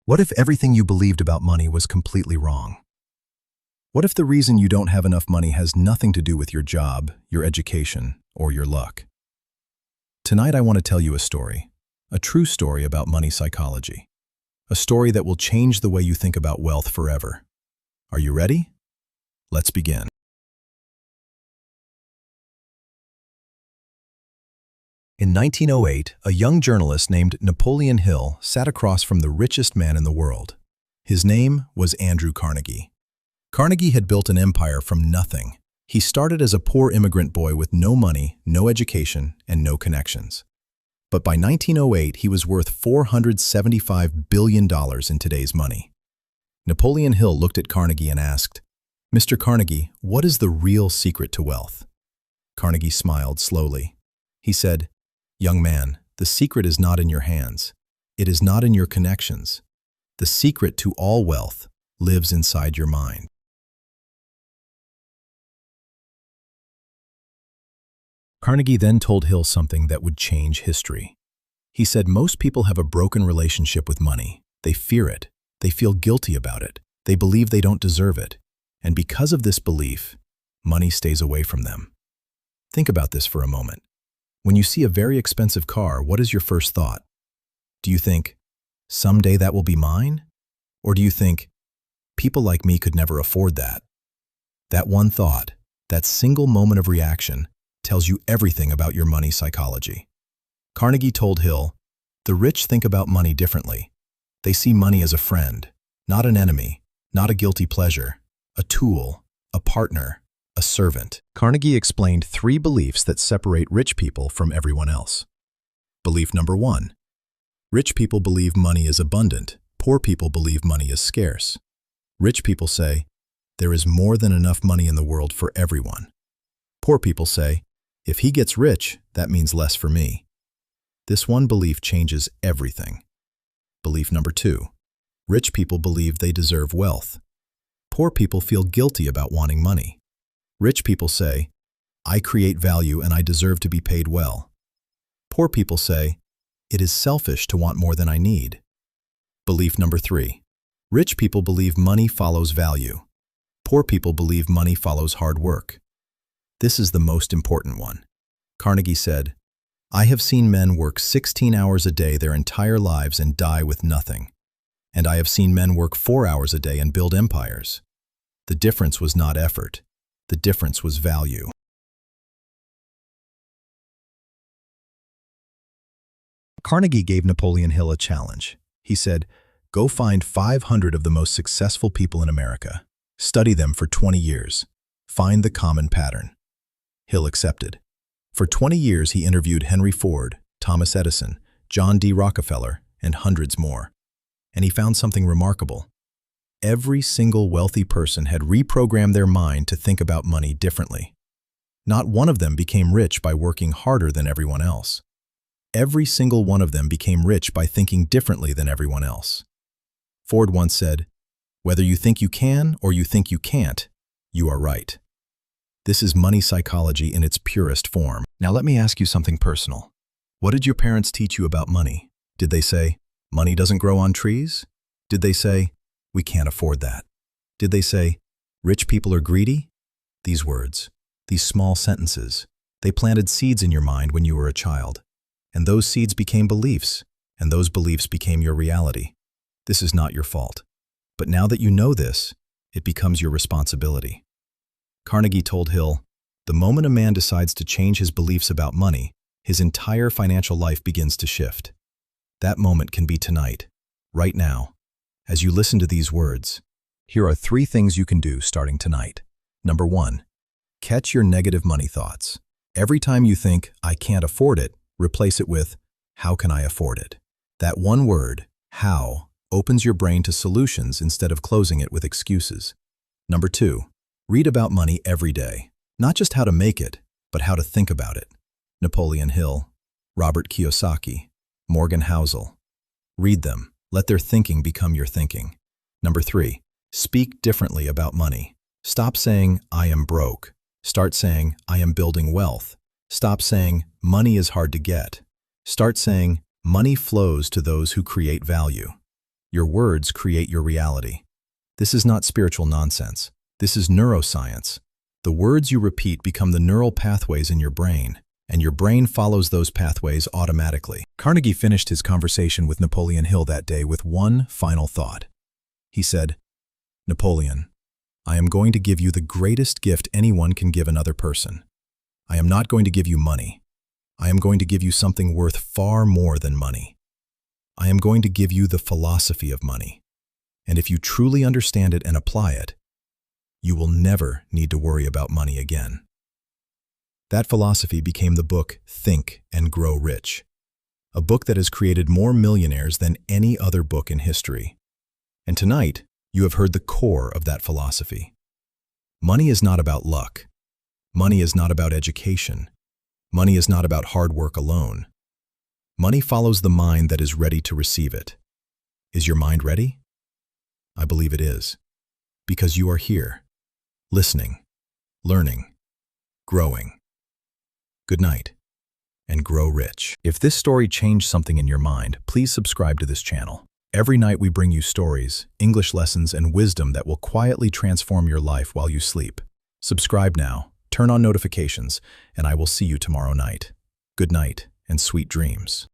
What if everything you believed about money was completely wrong? What if the reason you don't have enough money has nothing to do with your job, your education, or your luck? Tonight I want to tell you a true story about money psychology. A story that will change the way you think about wealth forever. Are you ready? Let's begin. In 1908, a young journalist named Napoleon Hill sat across from the richest man in the world. His name was Andrew Carnegie. Carnegie had built an empire from nothing. He started as a poor immigrant boy with no money, no education, and no connections. But by 1908, he was worth $475 billion in today's money. Napoleon Hill looked at Carnegie and asked, "Mr. Carnegie, what is the real secret to wealth?" Carnegie smiled slowly. He said, "Young man, the secret is not in your hands. It is not in your connections. The secret to all wealth lives inside your mind." Carnegie then told Hill something that would change history. He said most people have a broken relationship with money. They fear it. They feel guilty about it. They believe they don't deserve it. And because of this belief, money stays away from them. Think about this for a moment. When you see a very expensive car, what is your first thought? Do you think, someday that will be mine? Or do you think, people like me could never afford that? That one thought, that single moment of reaction, tells you everything about your money psychology. Carnegie told Hill, "The rich think about money differently. They see money as a friend, not an enemy, not a guilty pleasure, a tool, a partner, a servant." Carnegie explained 3 beliefs that separate rich people from everyone else. Belief number 1. Rich people believe money is abundant. Poor people believe money is scarce. Rich people say, there is more than enough money in the world for everyone. Poor people say, if he gets rich, that means less for me. This one belief changes everything. Belief number 2. Rich people believe they deserve wealth. Poor people feel guilty about wanting money. Rich people say, I create value and I deserve to be paid well. Poor people say, it is selfish to want more than I need. Belief number 3. Rich people believe money follows value. Poor people believe money follows hard work. This is the most important one. Carnegie said, I have seen men work 16 hours a day their entire lives and die with nothing. And I have seen men work 4 hours a day and build empires. The difference was not effort. The difference was value. Carnegie gave Napoleon Hill a challenge. He said, go find 500 of the most successful people in America. Study them for 20 years. Find the common pattern. Hill accepted. For 20 years, he interviewed Henry Ford, Thomas Edison, John D. Rockefeller, and hundreds more. And he found something remarkable. Every single wealthy person had reprogrammed their mind to think about money differently. Not one of them became rich by working harder than everyone else. Every single one of them became rich by thinking differently than everyone else. Ford once said, whether you think you can or you think you can't, you are right. This is money psychology in its purest form. Now let me ask you something personal. What did your parents teach you about money? Did they say, money doesn't grow on trees? Did they say, we can't afford that? Did they say, rich people are greedy? These words, these small sentences, they planted seeds in your mind when you were a child. And those seeds became beliefs, and those beliefs became your reality. This is not your fault. But now that you know this, it becomes your responsibility. Carnegie told Hill, the moment a man decides to change his beliefs about money, his entire financial life begins to shift. That moment can be tonight, right now. As you listen to these words, here are 3 things you can do starting tonight. Number 1, catch your negative money thoughts. Every time you think, I can't afford it, replace it with, how can I afford it? That one word, how, opens your brain to solutions instead of closing it with excuses. Number 2, read about money every day. Not just how to make it, but how to think about it. Napoleon Hill, Robert Kiyosaki, Morgan Housel. Read them. Let their thinking become your thinking. Number 3, speak differently about money. Stop saying, I am broke. Start saying, I am building wealth. Stop saying, money is hard to get. Start saying, money flows to those who create value. Your words create your reality. This is not spiritual nonsense. This is neuroscience. The words you repeat become the neural pathways in your brain, and your brain follows those pathways automatically. Carnegie finished his conversation with Napoleon Hill that day with one final thought. He said, "Napoleon, I am going to give you the greatest gift anyone can give another person. I am not going to give you money. I am going to give you something worth far more than money. I am going to give you the philosophy of money. And if you truly understand it and apply it, you will never need to worry about money again." That philosophy became the book Think and Grow Rich, a book that has created more millionaires than any other book in history. And tonight, you have heard the core of that philosophy. Money is not about luck. Money is not about education. Money is not about hard work alone. Money follows the mind that is ready to receive it. Is your mind ready? I believe it is, because you are here, listening, learning, growing. Good night, and grow rich. If this story changed something in your mind, please subscribe to this channel. Every night we bring you stories, English lessons, and wisdom that will quietly transform your life while you sleep. Subscribe now, turn on notifications, and I will see you tomorrow night. Good night, and sweet dreams.